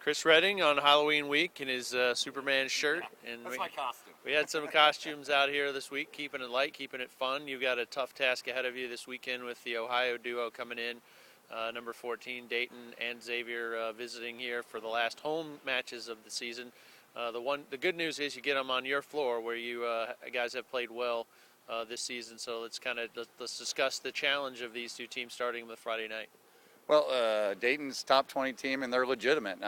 Chris Redding on Halloween week in his Superman shirt. Yeah, and that's my costume. We had some costumes out here this week, keeping it light, keeping it fun. You've got a tough task ahead of you this weekend with the Ohio duo coming in, number 14, Dayton and Xavier visiting here for the last home matches of the season. The good news is you get them on your floor where you guys have played well this season. So let's discuss the challenge of these two teams starting with Friday night. Well, Dayton's top 20 team, and they're legitimate.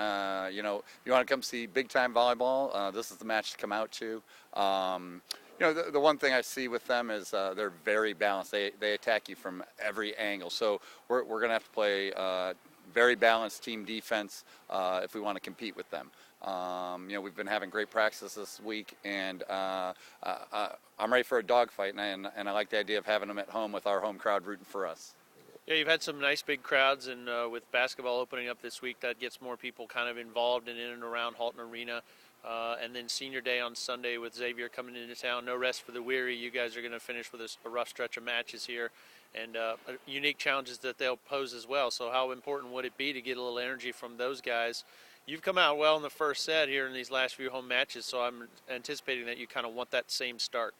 You want to come see big-time volleyball, this is the match to come out to. The one thing I see with them is they're very balanced. They attack you from every angle. So we're going to have to play very balanced team defense if we want to compete with them. We've been having great practice this week, and I'm ready for a dogfight, and I like the idea of having them at home with our home crowd rooting for us. Yeah, you've had some nice big crowds, and with basketball opening up this week, that gets more people kind of involved in and around Halton Arena. And then Senior Day on Sunday with Xavier coming into town. No rest for the weary. You guys are going to finish with a rough stretch of matches here, and unique challenges that they'll pose as well. So how important would it be to get a little energy from those guys? You've come out well in the first set here in these last few home matches, so I'm anticipating that you kind of want that same start.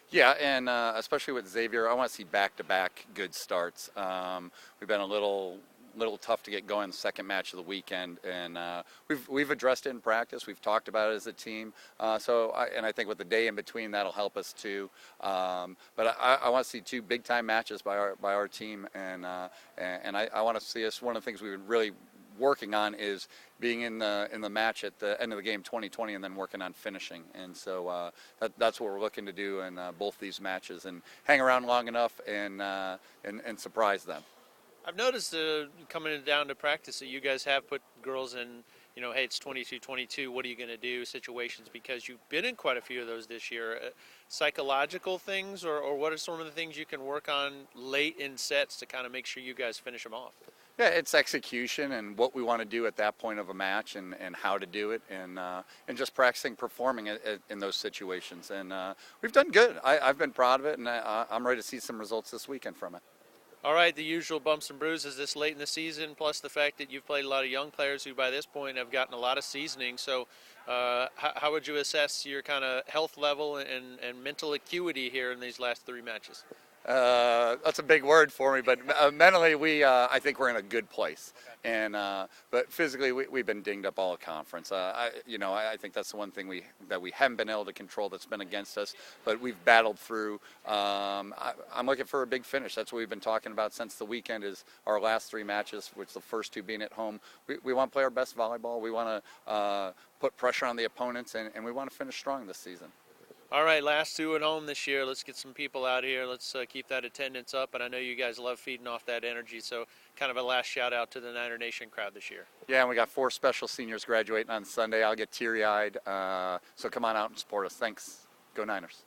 Yeah, and especially with Xavier, I want to see back-to-back good starts. We've been a little tough to get going the second match of the weekend, and we've addressed it in practice. We've talked about it as a team. I think with the day in between, that'll help us too. But I want to see two big-time matches by our team, and I want to see us. One of the things we've been really working on is being in the match at the end of the game 2020 and then working on finishing, and so that's what we're looking to do in both these matches, and hang around long enough and surprise them. I've noticed coming down to practice that you guys have put girls in, hey, it's 22-22, what are you going to do situations, because you've been in quite a few of those this year. Psychological things, or what are some of the things you can work on late in sets to kind of make sure you guys finish them off? Yeah, it's execution and what we want to do at that point of a match, and how to do it, and just practicing performing in those situations. And we've done good. I've been proud of it, and I'm ready to see some results this weekend from it. All right, the usual bumps and bruises this late in the season, plus the fact that you've played a lot of young players who by this point have gotten a lot of seasoning. So how would you assess your kind of health level and mental acuity here in these last three matches? That's a big word for me, but mentally I think we're in a good place. And but physically we've been dinged up all conference. I think that's the one thing that we haven't been able to control that's been against us, but we've battled through. I'm looking for a big finish. That's what we've been talking about since the weekend, is our last three matches, which the first two being at home. We want to play our best volleyball. We want to put pressure on the opponents, and we want to finish strong this season. All right, last two at home this year. Let's get some people out here. Let's keep that attendance up. And I know you guys love feeding off that energy, so kind of a last shout out to the Niner Nation crowd this year. Yeah, and we got 4 special seniors graduating on Sunday. I'll get teary-eyed, so come on out and support us. Thanks. Go Niners.